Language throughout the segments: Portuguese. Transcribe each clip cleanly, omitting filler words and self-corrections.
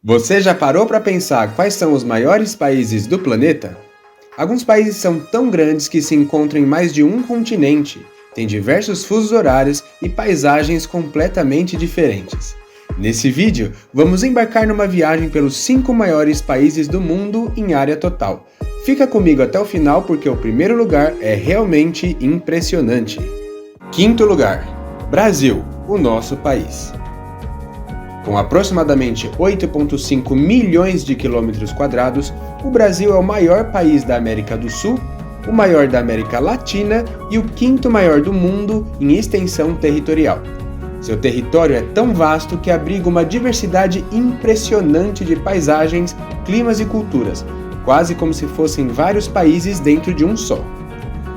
Você já parou para pensar quais são os maiores países do planeta? Alguns países são tão grandes que se encontram em mais de um continente, têm diversos fusos horários e paisagens completamente diferentes. Nesse vídeo, vamos embarcar numa viagem pelos 5 maiores países do mundo em área total. Fica comigo até o final porque o primeiro lugar é realmente impressionante. Quinto lugar, Brasil, o nosso país. Com aproximadamente 8,5 milhões de quilômetros quadrados, o Brasil é o maior país da América do Sul, o maior da América Latina e o quinto maior do mundo em extensão territorial. Seu território é tão vasto que abriga uma diversidade impressionante de paisagens, climas e culturas, quase como se fossem vários países dentro de um só.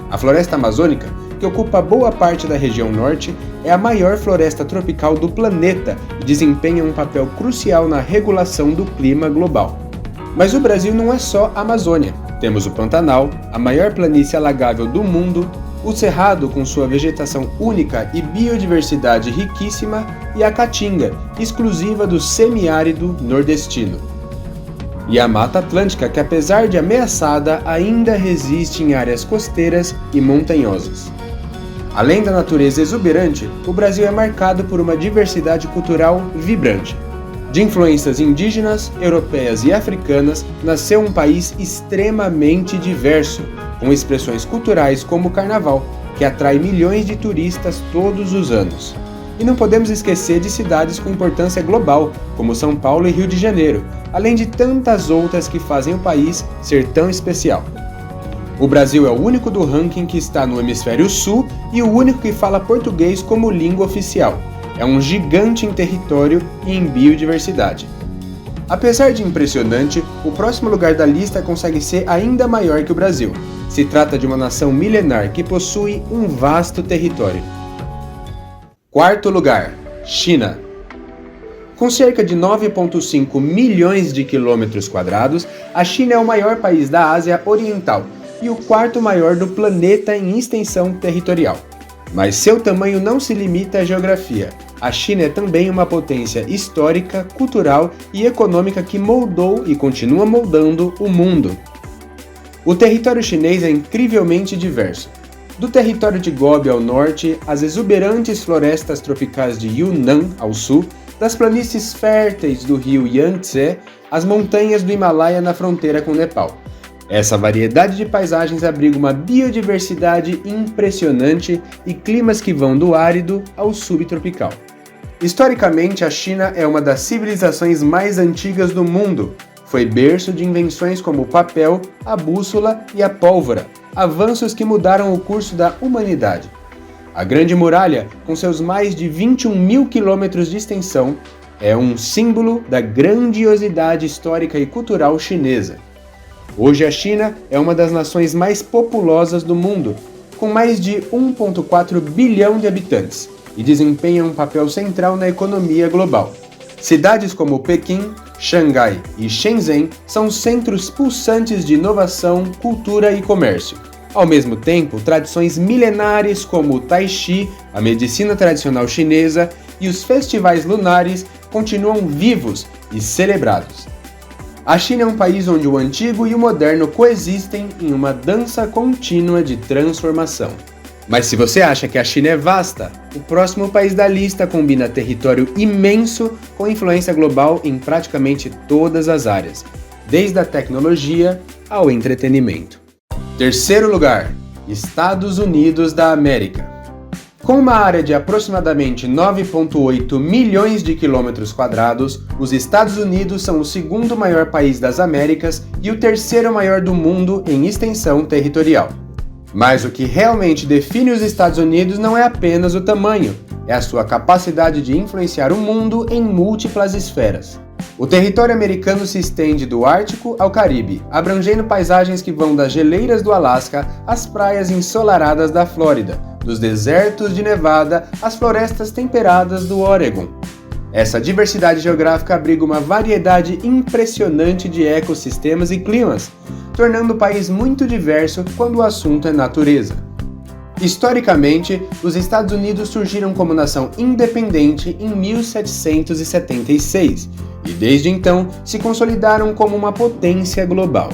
A floresta amazônica, que ocupa boa parte da região norte, é a maior floresta tropical do planeta e desempenha um papel crucial na regulação do clima global. Mas o Brasil não é só a Amazônia. Temos o Pantanal, a maior planície alagável do mundo, o Cerrado com sua vegetação única e biodiversidade riquíssima e a Caatinga, exclusiva do semiárido nordestino. E a Mata Atlântica, que apesar de ameaçada, ainda resiste em áreas costeiras e montanhosas. Além da natureza exuberante, o Brasil é marcado por uma diversidade cultural vibrante. De influências indígenas, europeias e africanas, nasceu um país extremamente diverso, com expressões culturais como o carnaval, que atrai milhões de turistas todos os anos. E não podemos esquecer de cidades com importância global, como São Paulo e Rio de Janeiro, além de tantas outras que fazem o país ser tão especial. O Brasil é o único do ranking que está no hemisfério sul e o único que fala português como língua oficial. É um gigante em território e em biodiversidade. Apesar de impressionante, o próximo lugar da lista consegue ser ainda maior que o Brasil. Se trata de uma nação milenar que possui um vasto território. Quarto lugar, China. Com cerca de 9,5 milhões de quilômetros quadrados, a China é o maior país da Ásia Oriental e o quarto maior do planeta em extensão territorial. Mas seu tamanho não se limita à geografia. A China é também uma potência histórica, cultural e econômica que moldou e continua moldando o mundo. O território chinês é incrivelmente diverso. Do território de Gobi ao norte, as exuberantes florestas tropicais de Yunnan ao sul, das planícies férteis do rio Yangtze, às montanhas do Himalaia na fronteira com Nepal. Essa variedade de paisagens abriga uma biodiversidade impressionante e climas que vão do árido ao subtropical. Historicamente, a China é uma das civilizações mais antigas do mundo. Foi berço de invenções como o papel, a bússola e a pólvora, avanços que mudaram o curso da humanidade. A Grande Muralha, com seus mais de 21 mil quilômetros de extensão, é um símbolo da grandiosidade histórica e cultural chinesa. Hoje a China é uma das nações mais populosas do mundo, com mais de 1,4 bilhão de habitantes, e desempenha um papel central na economia global. Cidades como Pequim, Xangai e Shenzhen são centros pulsantes de inovação, cultura e comércio. Ao mesmo tempo, tradições milenares como o Tai Chi, a medicina tradicional chinesa e os festivais lunares continuam vivos e celebrados. A China é um país onde o antigo e o moderno coexistem em uma dança contínua de transformação. Mas se você acha que a China é vasta, o próximo país da lista combina território imenso com influência global em praticamente todas as áreas, desde a tecnologia ao entretenimento. Terceiro lugar, Estados Unidos da América. Com uma área de aproximadamente 9,8 milhões de quilômetros quadrados, os Estados Unidos são o segundo maior país das Américas e o terceiro maior do mundo em extensão territorial. Mas o que realmente define os Estados Unidos não é apenas o tamanho, é a sua capacidade de influenciar o mundo em múltiplas esferas. O território americano se estende do Ártico ao Caribe, abrangendo paisagens que vão das geleiras do Alasca às praias ensolaradas da Flórida, dos desertos de Nevada às florestas temperadas do Oregon. Essa diversidade geográfica abriga uma variedade impressionante de ecossistemas e climas, tornando o país muito diverso quando o assunto é natureza. Historicamente, os Estados Unidos surgiram como nação independente em 1776 e desde então se consolidaram como uma potência global.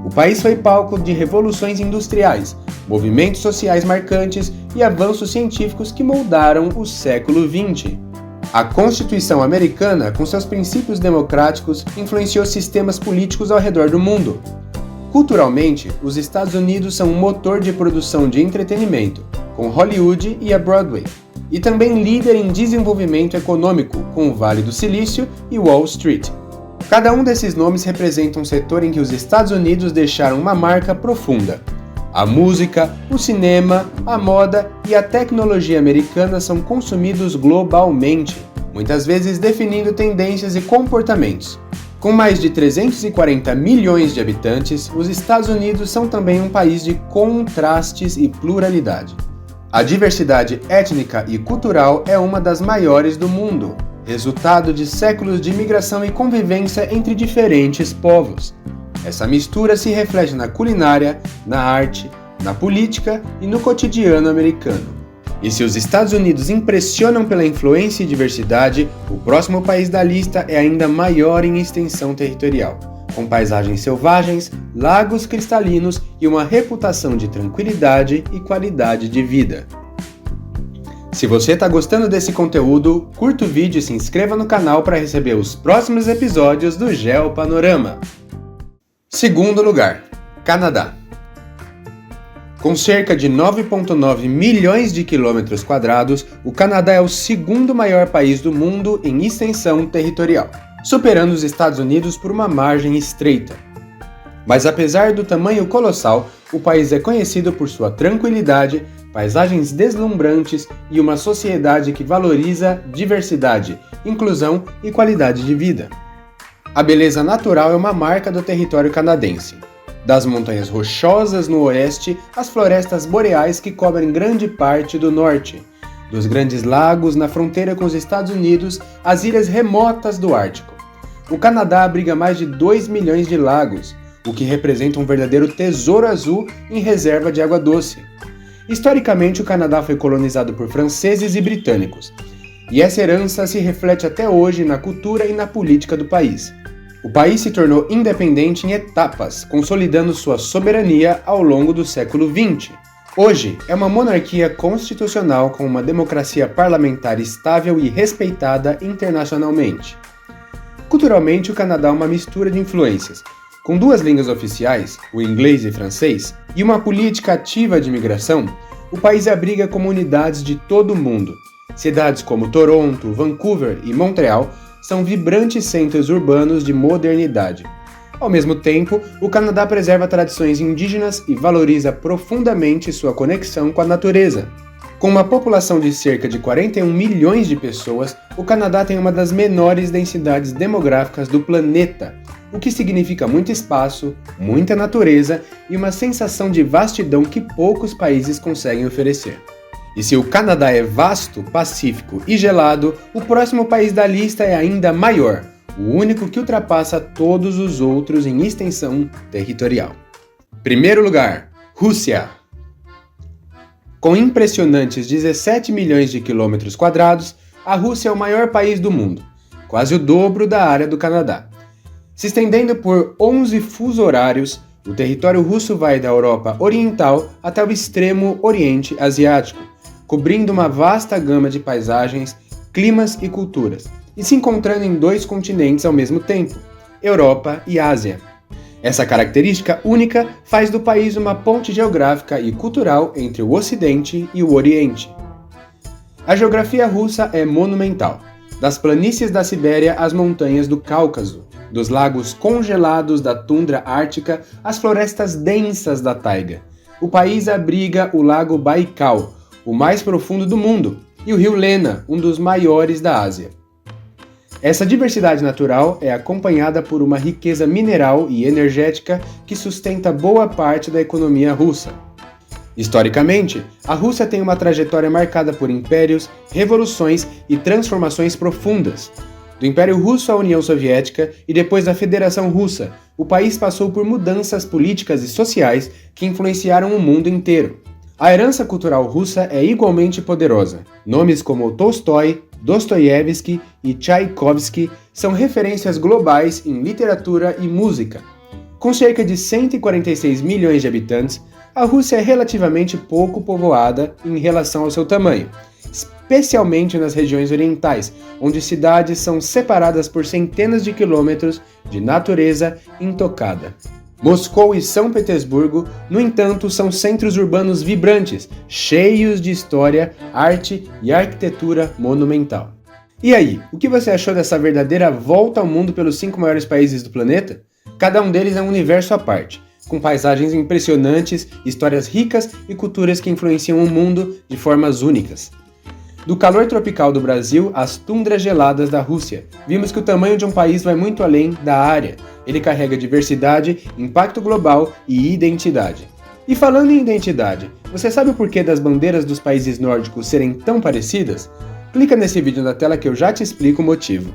O país foi palco de revoluções industriais, movimentos sociais marcantes e avanços científicos que moldaram o século XX. A Constituição americana, com seus princípios democráticos, influenciou sistemas políticos ao redor do mundo. Culturalmente, os Estados Unidos são um motor de produção de entretenimento, com Hollywood e a Broadway, e também líder em desenvolvimento econômico, com o Vale do Silício e Wall Street. Cada um desses nomes representa um setor em que os Estados Unidos deixaram uma marca profunda. A música, o cinema, a moda e a tecnologia americana são consumidos globalmente, muitas vezes definindo tendências e comportamentos. Com mais de 340 milhões de habitantes, os Estados Unidos são também um país de contrastes e pluralidade. A diversidade étnica e cultural é uma das maiores do mundo, resultado de séculos de migração e convivência entre diferentes povos. Essa mistura se reflete na culinária, na arte, na política e no cotidiano americano. E se os Estados Unidos impressionam pela influência e diversidade, o próximo país da lista é ainda maior em extensão territorial, com paisagens selvagens, lagos cristalinos e uma reputação de tranquilidade e qualidade de vida. Se você está gostando desse conteúdo, curta o vídeo e se inscreva no canal para receber os próximos episódios do Geopanorama. Segundo lugar, Canadá. Com cerca de 9,9 milhões de quilômetros quadrados, o Canadá é o segundo maior país do mundo em extensão territorial, superando os Estados Unidos por uma margem estreita. Mas apesar do tamanho colossal, o país é conhecido por sua tranquilidade, paisagens deslumbrantes e uma sociedade que valoriza diversidade, inclusão e qualidade de vida. A beleza natural é uma marca do território canadense. Das montanhas rochosas no oeste às florestas boreais que cobrem grande parte do norte, dos grandes lagos na fronteira com os Estados Unidos às ilhas remotas do Ártico. O Canadá abriga mais de 2 milhões de lagos, o que representa um verdadeiro tesouro azul em reserva de água doce. Historicamente, o Canadá foi colonizado por franceses e britânicos, e essa herança se reflete até hoje na cultura e na política do país. O país se tornou independente em etapas, consolidando sua soberania ao longo do século XX. Hoje, é uma monarquia constitucional com uma democracia parlamentar estável e respeitada internacionalmente. Culturalmente, o Canadá é uma mistura de influências, com 2 línguas oficiais, o inglês e francês, e uma política ativa de imigração. O país abriga comunidades de todo o mundo. Cidades como Toronto, Vancouver e Montreal são vibrantes centros urbanos de modernidade. Ao mesmo tempo, o Canadá preserva tradições indígenas e valoriza profundamente sua conexão com a natureza. Com uma população de cerca de 41 milhões de pessoas, o Canadá tem uma das menores densidades demográficas do planeta, o que significa muito espaço, muita natureza e uma sensação de vastidão que poucos países conseguem oferecer. E se o Canadá é vasto, pacífico e gelado, o próximo país da lista é ainda maior, o único que ultrapassa todos os outros em extensão territorial. Primeiro lugar, Rússia. Com impressionantes 17 milhões de quilômetros quadrados, a Rússia é o maior país do mundo, quase o dobro da área do Canadá. Se estendendo por 11 fusos horários, o território russo vai da Europa Oriental até o extremo Oriente Asiático, cobrindo uma vasta gama de paisagens, climas e culturas, e se encontrando em 2 continentes ao mesmo tempo, Europa e Ásia. Essa característica única faz do país uma ponte geográfica e cultural entre o Ocidente e o Oriente. A geografia russa é monumental, das planícies da Sibéria às montanhas do Cáucaso, dos lagos congelados da tundra ártica às florestas densas da taiga. O país abriga o lago Baikal, o mais profundo do mundo, e o rio Lena, um dos maiores da Ásia. Essa diversidade natural é acompanhada por uma riqueza mineral e energética que sustenta boa parte da economia russa. Historicamente, a Rússia tem uma trajetória marcada por impérios, revoluções e transformações profundas. Do Império Russo à União Soviética e depois da Federação Russa, o país passou por mudanças políticas e sociais que influenciaram o mundo inteiro. A herança cultural russa é igualmente poderosa. Nomes como Tolstói, Dostoiévski e Tchaikovsky são referências globais em literatura e música. Com cerca de 146 milhões de habitantes, a Rússia é relativamente pouco povoada em relação ao seu tamanho, especialmente nas regiões orientais, onde cidades são separadas por centenas de quilômetros de natureza intocada. Moscou e São Petersburgo, no entanto, são centros urbanos vibrantes, cheios de história, arte e arquitetura monumental. E aí, o que você achou dessa verdadeira volta ao mundo pelos 5 maiores países do planeta? Cada um deles é um universo à parte, com paisagens impressionantes, histórias ricas e culturas que influenciam o mundo de formas únicas. Do calor tropical do Brasil às tundras geladas da Rússia, vimos que o tamanho de um país vai muito além da área. Ele carrega diversidade, impacto global e identidade. E falando em identidade, você sabe o porquê das bandeiras dos países nórdicos serem tão parecidas? Clica nesse vídeo na tela que eu já te explico o motivo.